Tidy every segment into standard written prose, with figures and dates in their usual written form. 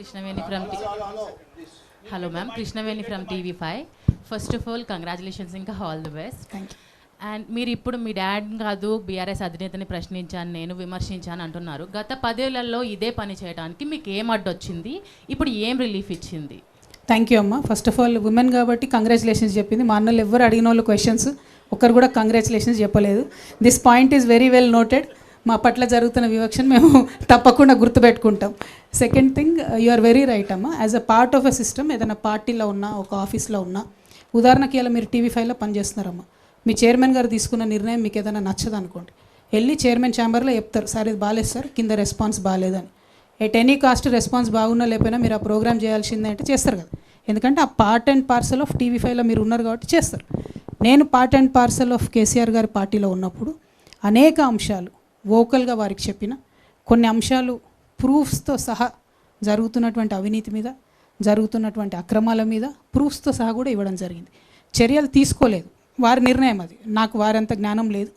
Krishnaveni from Hello ma'am, Krishnaveni from TV5. First of all, congratulations ఇంకా all the best. Thank you. And మీరు ఇప్పుడు మీ dad కాదు BRS అధినేతని ప్రశ్నించాను, నేను విమర్శించాను అంటున్నారు. గత 10 ఏళ్లలో ఇదే పని చేయడానికి మీకు ఏం అడ్డొచ్చింది, ఇప్పుడు ఏం రిలీఫ్ ఇచ్చింది? థ్యాంక్ యూ అమ్మ. ఫస్ట్ ఆఫ్ ఆల్ ఉమెన్ కాబట్టి కంగ్రాచులేషన్స్ చెప్పింది. మా అన్నలు ఎవరు అడిగిన వాళ్ళు క్వశ్చన్స్ ఒక్కరు కూడా కంగ్రాచులేషన్స్ చెప్పలేదు. This point is very well noted. మా పట్ల జరుగుతున్న వివక్షను మేము తప్పకుండా గుర్తుపెట్టుకుంటాం. Second thing, you are very right అమ్మ. As a part of a system, ఏదైనా పార్టీలో ఉన్నా, ఒక ఆఫీస్లో ఉన్నా, ఉదాహరణకి ఇలా మీరు TV5లో పనిచేస్తున్నారమ్మా, మీ చైర్మన్ గారు తీసుకున్న నిర్ణయం మీకు ఏదైనా నచ్చదు అనుకోండి, వెళ్ళి చైర్మన్ ఛాంబర్లో చెప్తారు, సార్ ఇది బాగాలేదు సార్, కింద రెస్పాన్స్ బాగాలేదని. ఎట్ ఎనీ కాస్ట్ రెస్పాన్స్ బాగున్నా లేకపోయినా మీరు ఆ ప్రోగ్రామ్ చేయాల్సిందే అంటే చేస్తారు కదా, ఎందుకంటే ఆ పార్ట్ అండ్ పార్సల్ ఆఫ్ TV5లో మీరు ఉన్నారు కాబట్టి చేస్తారు. నేను part and parcel of KCR గారి పార్టీలో ఉన్నప్పుడు అనేక అంశాలు వోకల్గా వారికి చెప్పిన, కొన్ని అంశాలు ప్రూఫ్స్తో సహా జరుగుతున్నటువంటి అవినీతి మీద, జరుగుతున్నటువంటి అక్రమాల మీద ప్రూఫ్స్తో సహా కూడా ఇవ్వడం జరిగింది. చర్యలు తీసుకోలేదు, వారి నిర్ణయం అది, నాకు వారంత జ్ఞానం లేదు.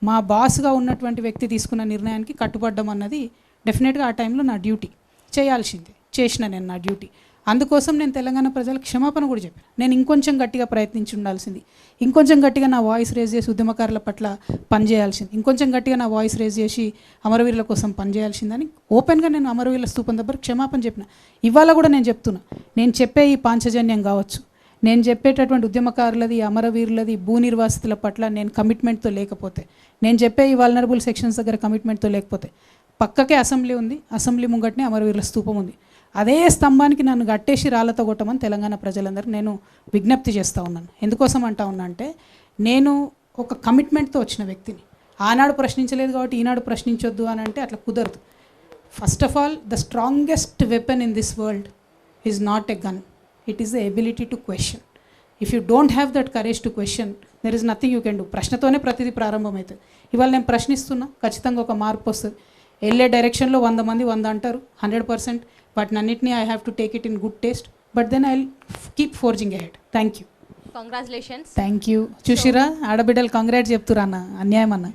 మా బాస్గా ఉన్నటువంటి వ్యక్తి తీసుకున్న నిర్ణయానికి కట్టుబడ్డం అన్నది డెఫినెట్గా ఆ టైంలో నా డ్యూటీ, చేయాల్సిందే, చేసిన నేను నా డ్యూటీ. అందుకోసం నేను తెలంగాణ ప్రజలకు క్షమాపణ కూడా చెప్పాను. నేను ఇంకొంచెం గట్టిగా ప్రయత్నించి ఉండాల్సింది, ఇంకొంచెం గట్టిగా నా వాయిస్ రేజ్ చేసి ఉద్యమకారుల పట్ల పనిచేయాల్సింది, ఇంకొంచెం గట్టిగా నా వాయిస్ రేజ్ చేసి అమరవీరుల కోసం పనిచేయాల్సిందని ఓపెన్గా నేను అమరవీరుల స్తూపం దగ్గర క్షమాపణ చెప్పిన. ఇవాళ కూడా నేను చెప్తున్నా, నేను చెప్పే ఈ పాంచజన్యం కావచ్చు, నేను చెప్పేటటువంటి ఉద్యమకారులది, అమరవీరులది, భూ నిర్వాసితుల పట్ల నేను కమిట్మెంట్తో లేకపోతే, నేను చెప్పే ఈ వల్నరబుల్ సెక్షన్స్ దగ్గర కమిట్మెంట్తో లేకపోతే, పక్కకే అసెంబ్లీ ఉంది, అసెంబ్లీ ముంగట్నే అమరవీరుల స్తూపం ఉంది, అదే స్తంభానికి నన్ను గట్టేసి రాళ్లతో కొట్టమని తెలంగాణ ప్రజలందరికీ నేను విజ్ఞప్తి చేస్తూ ఉన్నాను. ఎందుకోసం అంటా ఉన్నా అంటే, నేను ఒక కమిట్మెంట్తో వచ్చిన వ్యక్తిని. ఆనాడు ప్రశ్నించలేదు కాబట్టి ఈనాడు ప్రశ్నించొద్దు అని అంటే అట్లా కుదరదు. First of all, the strongest weapon in this world is not a gun, it is the ability to question. If you don't have that courage to question, there is nothing you can do. ప్రశ్నతోనే ప్రతిదీ ప్రారంభమవుతుంది. ఇవాళ నేను ప్రశ్నిస్తున్నా, ఖచ్చితంగా ఒక మార్పు వస్తుంది. వెళ్ళే డైరెక్షన్లో 100 మంది 100 అంటారు, 100%. వాటిని అన్నింటినీ I have to take it in good taste, but then I will keep forging ahead. Thank you. Congratulations. Thank you. చూసిరా, ఆడబిడ్డలు కంగ్రాట్స్ చెప్తురా అన్న, అన్యాయం అన్న.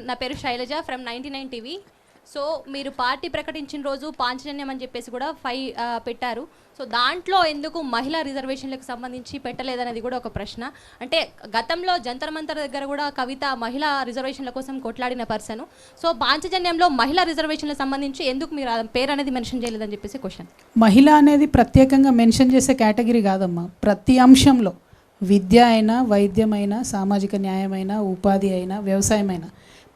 నా పేరు శైలజ ఫ్రమ్ 99 టీవీ. సో మీరు పార్టీ ప్రకటించిన రోజు పాంచజన్యం అని చెప్పేసి కూడా 5 పెట్టారు. సో దాంట్లో ఎందుకు మహిళా రిజర్వేషన్లకు సంబంధించి పెట్టలేదనేది కూడా ఒక ప్రశ్న. అంటే గతంలో జంతర్ మంతర్ దగ్గర కూడా కవిత మహిళా రిజర్వేషన్ల కోసం కొట్లాడిన పర్సన్. సో పాంచజన్యంలో మహిళా రిజర్వేషన్లకు సంబంధించి ఎందుకు మీరు ఆ పేరు అనేది మెన్షన్ చేయలేదని చెప్పేసి క్వశ్చన్. మహిళ అనేది ప్రత్యేకంగా మెన్షన్ చేసే కేటగిరీ కాదమ్మా. ప్రతి అంశంలో, విద్య అయినా, వైద్యమైనా, సామాజిక న్యాయమైనా, ఉపాధి అయినా, వ్యవసాయమైనా,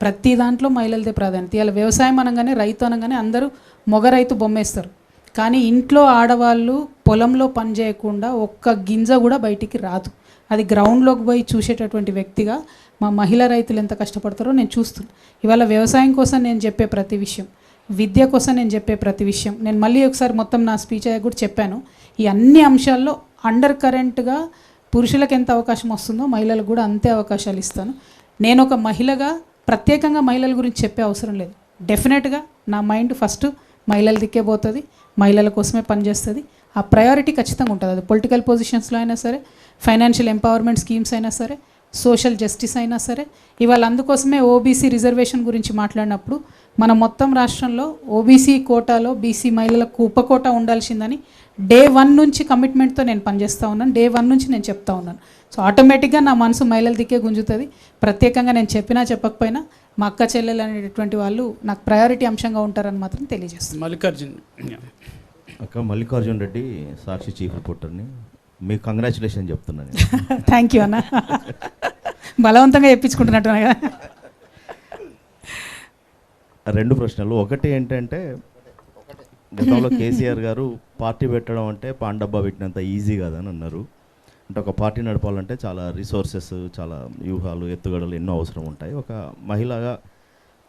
ప్రతి దాంట్లో మహిళలదే ప్రాధాన్యత. ఇలా వ్యవసాయం అనగానే, రైతు అనగానే అందరూ మొగ రైతు బొమ్మేస్తారు. కానీ ఇంట్లో ఆడవాళ్ళు పొలంలో పని చేయకుండా ఒక్క గింజ కూడా బయటికి రాదు. అది గ్రౌండ్లోకి పోయి చూసేటటువంటి వ్యక్తిగా మా మహిళా రైతులు ఎంత కష్టపడతారో నేను చూస్తున్నాను. ఇవాళ వ్యవసాయం కోసం నేను చెప్పే ప్రతి విషయం, విద్య కోసం నేను చెప్పే ప్రతి విషయం, నేను మళ్ళీ ఒకసారి మొత్తం నా స్పీచ్ అయ్యాక కూడా చెప్పాను. ఈ అన్ని అంశాల్లో అండర్ కరెంట్గా పురుషులకు ఎంత అవకాశం వస్తుందో మహిళలకు కూడా అంతే అవకాశాలు ఇస్తాను. నేను ఒక మహిళగా ప్రత్యేకంగా మహిళల గురించి చెప్పే అవసరం లేదు. డెఫినెట్గా నా మైండ్ ఫస్ట్ మహిళల దిక్కే పోతుంది, మహిళల కోసమే పనిచేస్తుంది. ఆ ప్రయారిటీ ఖచ్చితంగా ఉంటుంది. అది పొలిటికల్ పొజిషన్స్లో అయినా సరే, ఫైనాన్షియల్ ఎంపవర్మెంట్ స్కీమ్స్ అయినా సరే, సోషల్ జస్టిస్ అయినా సరే. ఇవాళ అందుకోసమే ఓబీసీ రిజర్వేషన్ గురించి మాట్లాడినప్పుడు మన మొత్తం రాష్ట్రంలో ఓబీసీ కోటాలో బీసీ మహిళలకు ఉపకోటా ఉండాల్సిందని డే 1 నుంచి కమిట్మెంట్తో నేను పనిచేస్తూ ఉన్నాను. డే 1 నుంచి నేను చెప్తా ఉన్నాను. సో ఆటోమేటిక్గా నా మనసు మహిళల దిక్కే గుంజుతుంది. ప్రత్యేకంగా నేను చెప్పినా చెప్పకపోయినా మా అక్క చెల్లెలు అనేటటువంటి వాళ్ళు నాకు ప్రయారిటీ అంశంగా ఉంటారని మాత్రం తెలియజేస్తాను. మల్లికార్జున్ రెడ్డి, సాక్షి చీఫ్ రిపోర్టర్ని. మీకు కంగ్రాచులేషన్ చెప్తున్నాను. థ్యాంక్ యూ అన్న. బలవంతంగా చెప్పించుకుంటున్నట్టు కదా. 2 ప్రశ్నలు. ఒకటి ఏంటంటే, గతంలో కేసీఆర్ గారు పార్టీ పెట్టడం అంటే పాన్ డబ్బా పెట్టినంత ఈజీ కాదని అన్నారు. అంటే ఒక పార్టీ నడపాలంటే చాలా రిసోర్సెస్, చాలా వ్యూహాలు, ఎత్తుగడలు ఎన్నో అవసరం ఉంటాయి. ఒక మహిళగా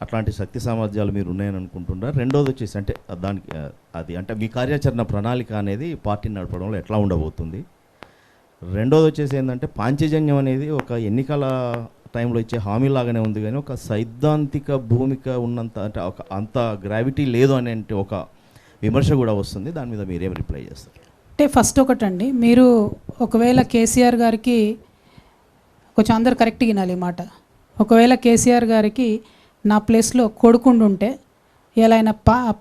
అట్లాంటి శక్తి సామర్థ్యాలు మీరు ఉన్నాయని అనుకుంటున్నారు. రెండోది వచ్చేసి అంటే దానికి అది అంటే మీ కార్యాచరణ ప్రణాళిక అనేది పార్టీని నడపడంలో ఎట్లా ఉండబోతుంది. రెండోది వచ్చేసి ఏంటంటే, పాంచజన్యం అనేది ఒక ఎన్నికల టైంలో ఇచ్చే హామీలాగానే ఉంది, కానీ ఒక సైద్ధాంతిక భూమిక ఉన్నంత అంటే ఒక అంత గ్రావిటీ లేదు అనే ఒక విమర్శ కూడా వస్తుంది. దాని మీద మీరేం రిప్లై చేస్తారు? అంటే ఫస్ట్ ఒకటండి, మీరు ఒకవేళ కేసీఆర్ గారికి కొంచెం అందరు కరెక్ట్గా వినాలి ఈ మాట. ఒకవేళ కేసీఆర్ గారికి నా ప్లేస్లో కొడుకుండు ఉంటే, ఇలా ఆయన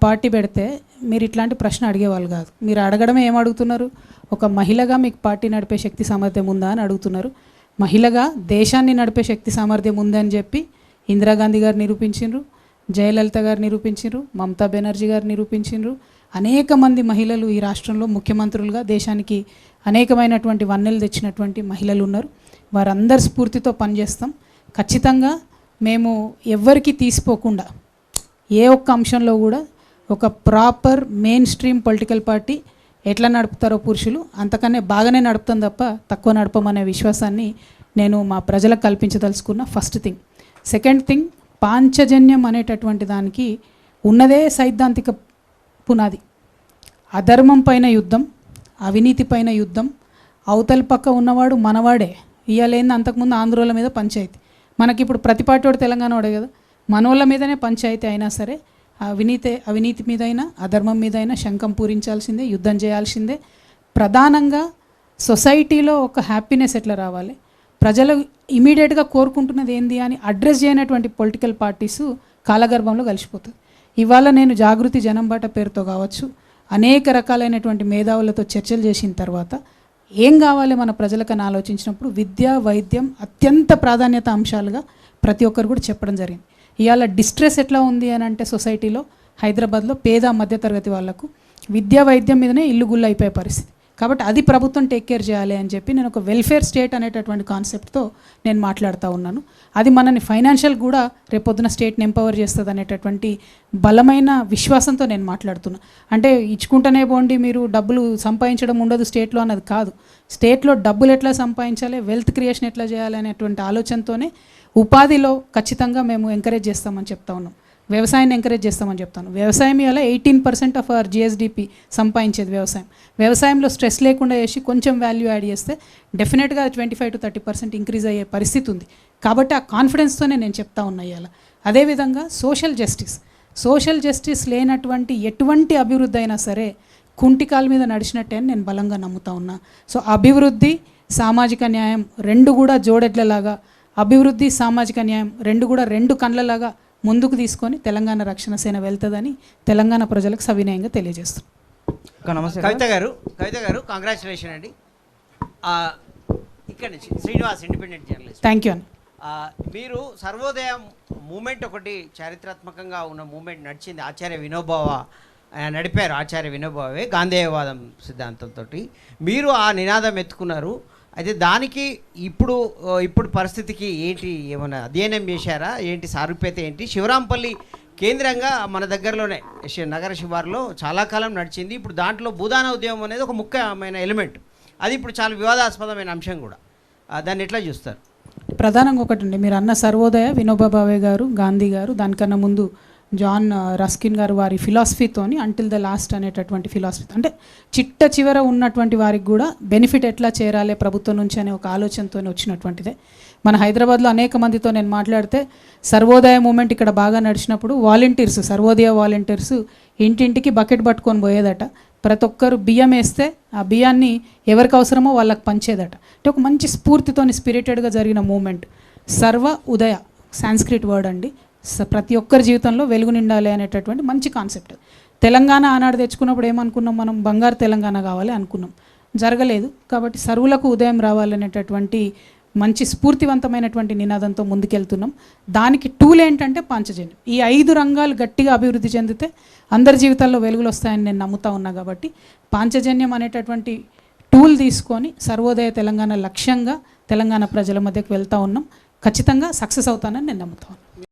పార్టీ పెడితే మీరు ఇట్లాంటి ప్రశ్న అడిగేవాళ్ళు కాదు. మీరు అడగడమే ఏం అడుగుతున్నారు, ఒక మహిళగా మీకు పార్టీ నడిపే శక్తి సామర్థ్యం ఉందా అని అడుగుతున్నారు. మహిళగా దేశాన్ని నడిపే శక్తి సామర్థ్యం ఉందని చెప్పి ఇందిరాగాంధీ గారు నిరూపించిండ్రు, జయలలిత గారు నిరూపించిండ్రు, మమతా బెనర్జీ గారు నిరూపించిండ్రు. అనేక మంది మహిళలు ఈ రాష్ట్రంలో ముఖ్యమంత్రులుగా దేశానికి అనేకమైనటువంటి వన్నెలు తెచ్చినటువంటి మహిళలు ఉన్నారు. వారందరి స్ఫూర్తితో పనిచేస్తాం. ఖచ్చితంగా మేము ఎవ్వరికి తీసిపోకుండా ఏ ఒక్క అంశంలో కూడా ఒక proper main stream political party ఎట్లా నడుపుతారో పురుషులు అంతకన్నా బాగానే నడుపుతాం తప్ప తక్కువ నడపమనే విశ్వాసాన్ని నేను మా ప్రజలకు కల్పించదలుచుకున్న ఫస్ట్ థింగ్. సెకండ్ థింగ్, పాంచజన్యం అనేటటువంటి దానికి ఉన్నదే సైద్ధాంతిక పునాది. అధర్మం పైన యుద్ధం, అవినీతి పైన యుద్ధం. అవతల పక్క ఉన్నవాడు మనవాడే. ఇయ్యాలేంది అంతకుముందు ఆంధ్రోల మీద పంచాయతీ, మనకి ఇప్పుడు ప్రతి పార్టీ తెలంగాణ వాడే కదా, మనోళ్ళ మీదనే పంచాయతీ అయినా సరే అవినీతి మీదైనా అధర్మం మీదైనా శంఖం పూరించాల్సిందే, యుద్ధం చేయాల్సిందే. ప్రధానంగా సొసైటీలో ఒక హ్యాపీనెస్ ఎట్లా రావాలి, ప్రజలు ఇమీడియట్గా కోరుకుంటున్నది ఏంది అని అడ్రస్ చేయనటువంటి పొలిటికల్ పార్టీసు కాలగర్భంలో కలిసిపోతుంది. ఇవాళ నేను జాగృతి జనం బాట పేరుతో కావచ్చు అనేక రకాలైనటువంటి మేధావులతో చర్చలు చేసిన తర్వాత ఏం కావాలి మన ప్రజలకని ఆలోచించినప్పుడు విద్య, వైద్యం అత్యంత ప్రాధాన్యత అంశాలుగా ప్రతి ఒక్కరు కూడా చెప్పడం జరిగింది. ఇవాళ డిస్ట్రెస్ ఎట్లా ఉంది అని అంటే సొసైటీలో హైదరాబాద్లో పేద మధ్యతరగతి వాళ్ళకు విద్యా వైద్యం మీదనే ఇల్లు గుళ్ళు అయిపోయే పరిస్థితి. కాబట్టి అది ప్రభుత్వం టేక్ కేర్ చేయాలి అని చెప్పి నేను ఒక వెల్ఫేర్ స్టేట్ అనేటటువంటి కాన్సెప్ట్తో నేను మాట్లాడుతూ ఉన్నాను. అది మనని ఫైనాన్షియల్ కూడా రేపొద్దున స్టేట్ని ఎంపవర్ చేస్తుంది అనేటటువంటి బలమైన విశ్వాసంతో నేను మాట్లాడుతున్నా. అంటే ఇచ్చుకుంటూనే పోండి మీరు డబ్బులు సంపాదించడం ఉండదు స్టేట్లో అన్నది కాదు. స్టేట్లో డబ్బులు ఎట్లా సంపాదించాలి, వెల్త్ క్రియేషన్ ఎట్లా చేయాలి అనేటువంటి ఆలోచనతోనే ఉపాధిలో ఖచ్చితంగా మేము ఎంకరేజ్ చేస్తామని చెప్తా ఉన్నాం. వ్యవసాయాన్ని ఎంకరేజ్ చేస్తామని చెప్తాను. వ్యవసాయం ఇలా 18% ఆఫ్ అవర్ జిఎస్డిపి సంపాదించేది వ్యవసాయం. వ్యవసాయంలో స్ట్రెస్ లేకుండా చేసి కొంచెం వాల్యూ యాడ్ చేస్తే డెఫినెట్గా 25 to 30% ఇంక్రీజ్ అయ్యే పరిస్థితి ఉంది. కాబట్టి ఆ కాన్ఫిడెన్స్తోనే నేను చెప్తా ఉన్నా ఇవాళ. అదేవిధంగా సోషల్ జస్టిస్ లేనటువంటి ఎటువంటి అభివృద్ధి అయినా సరే కుంటికాల మీద నడిచినట్టే అని నేను బలంగా నమ్ముతా ఉన్నా. సో అభివృద్ధి, సామాజిక న్యాయం రెండు కూడా జోడెడ్లలాగా, అభివృద్ధి సామాజిక న్యాయం రెండు కూడా రెండు కండ్లలాగా ముందుకు తీసుకొని తెలంగాణ రక్షణ సేన వెళ్తుందని తెలంగాణ ప్రజలకు సవినయంగా తెలియజేస్తున్నాను. నమస్తే కవిత గారు కంగ్రాచులేషన్ అండి. ఇక్కడ నుంచి Srinivas, independent journalist. Thank you అండి. మీరు సర్వోదయ మూమెంట్ ఒకటి చారిత్రాత్మకంగా ఉన్న మూమెంట్ నడిచింది. ఆచార్య వినోబావ నడిపారు. ఆచార్య వినోబావే గాంధేయవాదం సిద్ధాంతంతో మీరు ఆ నినాదం ఎత్తుకున్నారు. అయితే దానికి ఇప్పుడు పరిస్థితికి ఏంటి, ఏమైనా అధ్యయనం చేశారా, ఏంటి సారూప్యత ఏంటి? శివరాంపల్లి కేంద్రంగా మన దగ్గరలోనే నగర శివారులో చాలా కాలం నడిచింది. ఇప్పుడు దాంట్లో భూదాన ఉద్యమం అనేది ఒక ముఖ్యమైన ఎలిమెంట్. అది ఇప్పుడు చాలా వివాదాస్పదమైన అంశం కూడా. దాన్ని ఎట్లా చూస్తారు? ప్రధానంగా ఒకటి అండి, మీరు అన్న సర్వోదయ వినోబా భావే గారు, గాంధీ గారు, దానికన్నా ముందు జాన్ రస్కిన్ గారు వారి ఫిలాసఫీతోని అంటిల్ ద లాస్ట్ అనేటటువంటి ఫిలాసఫీ, అంటే చిట్ట చివర ఉన్నటువంటి వారికి కూడా బెనిఫిట్ ఎట్లా చేరాలి ప్రభుత్వం నుంచి అనే ఒక ఆలోచనతో వచ్చినటువంటిదే. మన హైదరాబాద్లో అనేక మందితో నేను మాట్లాడితే సర్వోదయ మూమెంట్ ఇక్కడ బాగా నడిచినప్పుడు వాలంటీర్స్, సర్వోదయ వాలంటీర్స్ ఇంటింటికి బకెట్ పట్టుకొని పోయేదట. ప్రతి ఒక్కరు బియ్యం వేస్తే ఆ బియ్యాన్ని ఎవరికి అవసరమో వాళ్ళకి పంచేదట. అంటే ఒక మంచి స్ఫూర్తితోని స్పిరిటెడ్గా జరిగిన మూమెంట్. సర్వ ఉదయ సాంస్క్రిట్ వర్డ్ అండి. ప్రతి ఒక్కరి జీవితంలో వెలుగు నిండాలి అనేటటువంటి మంచి కాన్సెప్ట్. తెలంగాణ ఆనాడు తెచ్చుకున్నప్పుడు ఏమనుకున్నాం, మనం బంగారు తెలంగాణ కావాలి అనుకున్నాం, జరగలేదు. కాబట్టి సర్వులకు ఉదయం రావాలనేటటువంటి మంచి స్ఫూర్తివంతమైనటువంటి నినాదంతో ముందుకెళ్తున్నాం. దానికి టూల్ ఏంటంటే పాంచజన్యం. ఈ 5 రంగాలు గట్టిగా అభివృద్ధి చెందితే అందరి జీవితాల్లో వెలుగులు వస్తాయని నేను నమ్ముతా ఉన్నా. కాబట్టి పాంచజన్యం అనేటటువంటి టూల్ తీసుకొని సర్వోదయ తెలంగాణ లక్ష్యంగా తెలంగాణ ప్రజల మధ్యకు వెళ్తూ ఉన్నాం. ఖచ్చితంగా సక్సెస్ అవుతానని నేను నమ్ముతా ఉన్నాను.